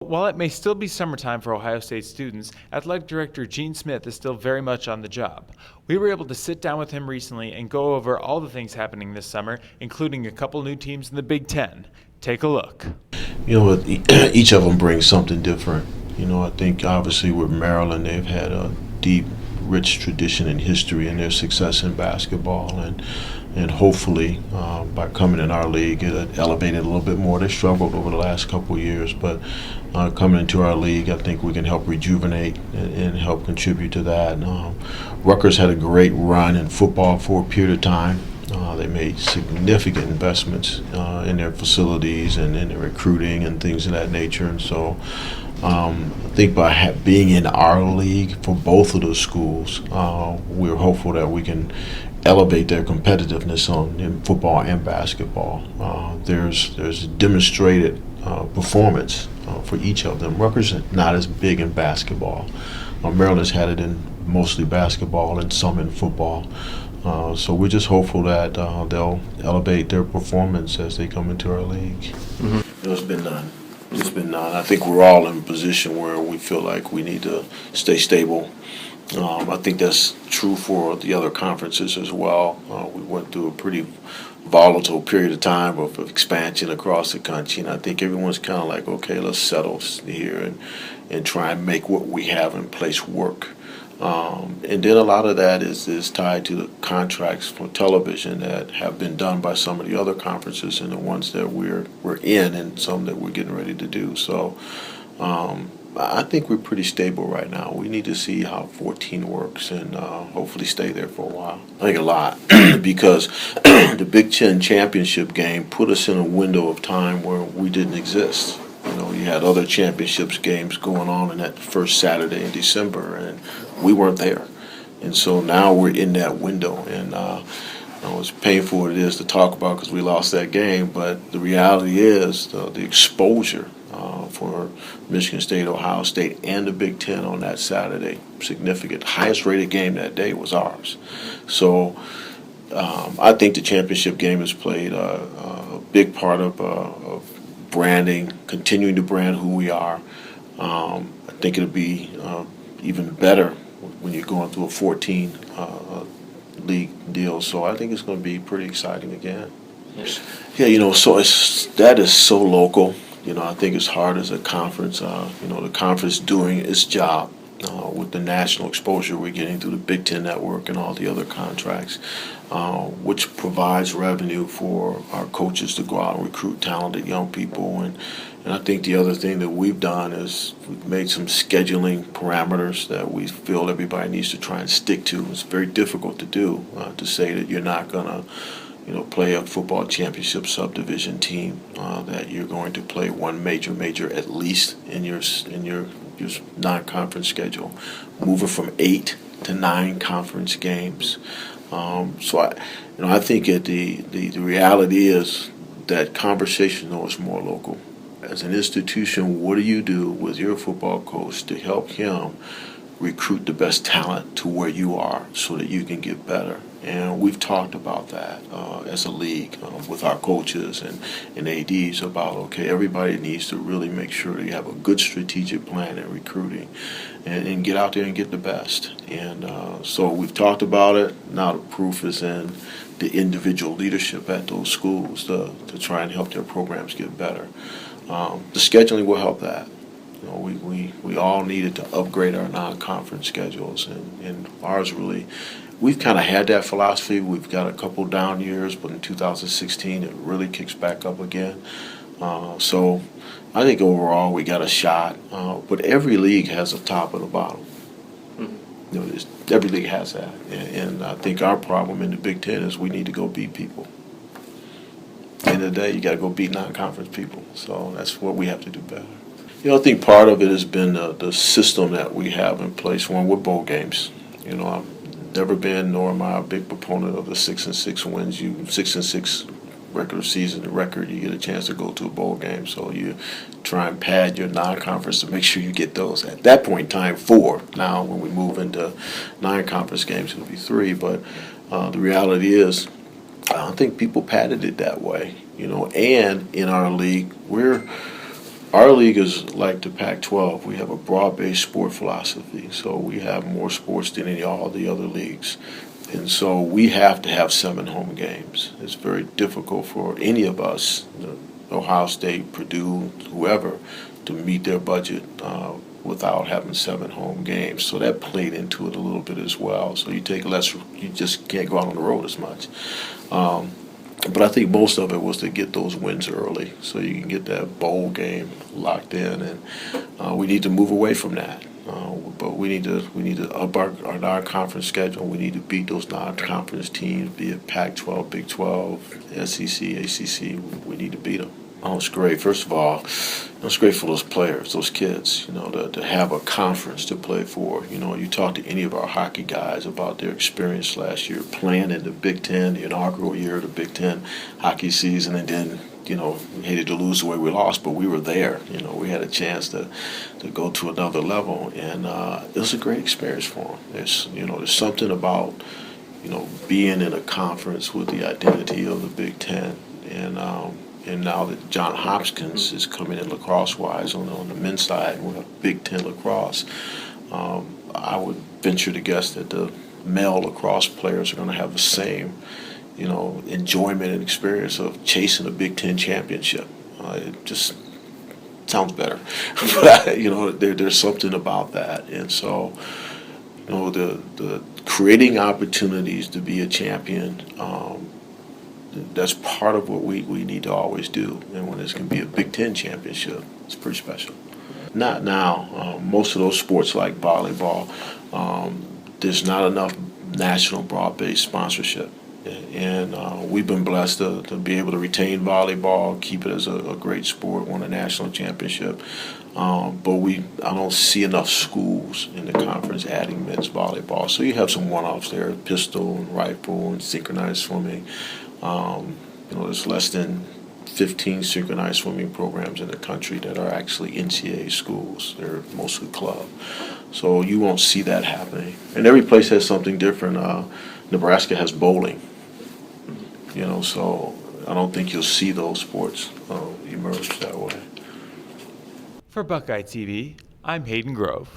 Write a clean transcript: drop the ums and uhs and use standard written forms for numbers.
while it may still be summertime for Ohio State students, Athletic Director Gene Smith is still very much on the job. We were able to sit down with him recently and go over all the things happening this summer, including a couple new teams in the Big Ten. Take a look. Each of them brings something different. I think obviously with Maryland, they've had a deep, rich tradition and history in their success in basketball, and hopefully by coming in our league, it elevated a little bit more. They struggled over the last couple of years, but coming into our league, I think we can help rejuvenate and help contribute to that. Rutgers had a great run in football for a period of time. They made significant investments in their facilities and in their recruiting and things of that nature. And so I think by being in our league for both of those schools, we're hopeful that we can elevate their competitiveness in football and basketball. There's demonstrated performance for each of them. Rutgers is not as big in basketball. Maryland's had it in mostly basketball and some in football. So we're just hopeful that they'll elevate their performance as they come into our league. Mm-hmm. It's been none. It's been none. I think we're all in a position where we feel like we need to stay stable. I think that's true for the other conferences as well. We went through a pretty volatile period of time of expansion across the country, and I think everyone's kind of like, okay, let's settle here and try and make what we have in place work. And then a lot of that is tied to the contracts for television that have been done by some of the other conferences and the ones that we're in and some that we're getting ready to do. So I think we're pretty stable right now. We need to see how 14 works and hopefully stay there for a while. I think a lot because the Big Ten championship game put us in a window of time where we didn't exist. You had other championships games going on in that first Saturday in December, and we weren't there. And so now we're in that window, and as painful it is to talk about because we lost that game, but the reality is the exposure for Michigan State, Ohio State, and the Big Ten on that Saturday, significant. Highest rated game that day was ours. So I think the championship game has played a big part of branding, continuing to brand who we are. I think it'll be even better when you're going through a 14 league deal. So I think it's going to be pretty exciting again. Yes. Yeah, so that is so local. I think it's hard as a conference. The conference doing its job with the national exposure we're getting through the Big Ten Network and all the other contracts, which provides revenue for our coaches to go out and recruit talented young people. And I think the other thing that we've done is we've made some scheduling parameters that we feel everybody needs to try and stick to. It's very difficult to do, to say that you're not going to play a football championship subdivision team, that you're going to play one major at least in your non-conference schedule, moving from 8 to 9 conference games. So I think that the reality is that conversation though is more local. As an institution, what do you do with your football coach to help him recruit the best talent to where you are so that you can get better? And we've talked about that as a league with our coaches and ADs about, okay, everybody needs to really make sure you have a good strategic plan in recruiting and get out there and get the best. And so we've talked about it. Now the proof is in the individual leadership at those schools to try and help their programs get better. The scheduling will help that. We all needed to upgrade our non-conference schedules, and ours really, we've kind of had that philosophy. We've got a couple down years, but in 2016 it really kicks back up again. So I think overall we got a shot, but every league has a top and a bottom. Mm-hmm. Every league has that, and I think our problem in the Big Ten is we need to go beat people. At the end of the day, you got to go beat non-conference people, so that's what we have to do better. I think part of it has been the system that we have in place. One with bowl games. I've never been, nor am I a big proponent of the 6-6 wins. 6-6 regular season record, you get a chance to go to a bowl game. So you try and pad your non-conference to make sure you get those. At that point in time, 4. Now, when we move into non-conference games, it'll be 3. But the reality is, I don't think people padded it that way. And in our league, we're Our league is like the Pac-12. We have a broad-based sport philosophy, so we have more sports than all the other leagues. And so we have to have 7 home games. It's very difficult for any of us, Ohio State, Purdue, whoever, to meet their budget without having 7 home games. So that played into it a little bit as well. So you take less, you just can't go out on the road as much. But I think most of it was to get those wins early, so you can get that bowl game locked in, and we need to move away from that. But we need to up our non-conference schedule. We need to beat those non-conference teams, be it Pac-12, Big 12, SEC, ACC. We need to beat them. Oh, it's great. First of all, it's great for those players, those kids, to have a conference to play for. You talk to any of our hockey guys about their experience last year playing in the Big Ten, the inaugural year of the Big Ten hockey season, and then, we hated to lose the way we lost, but we were there. We had a chance to go to another level, and it was a great experience for them. There's something about, being in a conference with the identity of the Big Ten, and now that John Hopkins is coming in lacrosse-wise on the men's side, we have Big Ten lacrosse. I would venture to guess that the male lacrosse players are going to have the same, enjoyment and experience of chasing a Big Ten championship. It just sounds better, but there's something about that, and so the creating opportunities to be a champion. That's part of what we need to always do. And when it's going to be a Big Ten championship, it's pretty special. Not now. Most of those sports like volleyball, there's not enough national broad-based sponsorship. And we've been blessed to be able to retain volleyball, keep it as a great sport, won a national championship. But I don't see enough schools in the conference adding men's volleyball. So you have some one-offs there, pistol and rifle and synchronized swimming. There's less than 15 synchronized swimming programs in the country that are actually NCAA schools. They're mostly club. So you won't see that happening. And every place has something different. Nebraska has bowling. So I don't think you'll see those sports emerge that way. For Buckeye TV, I'm Hayden Grove.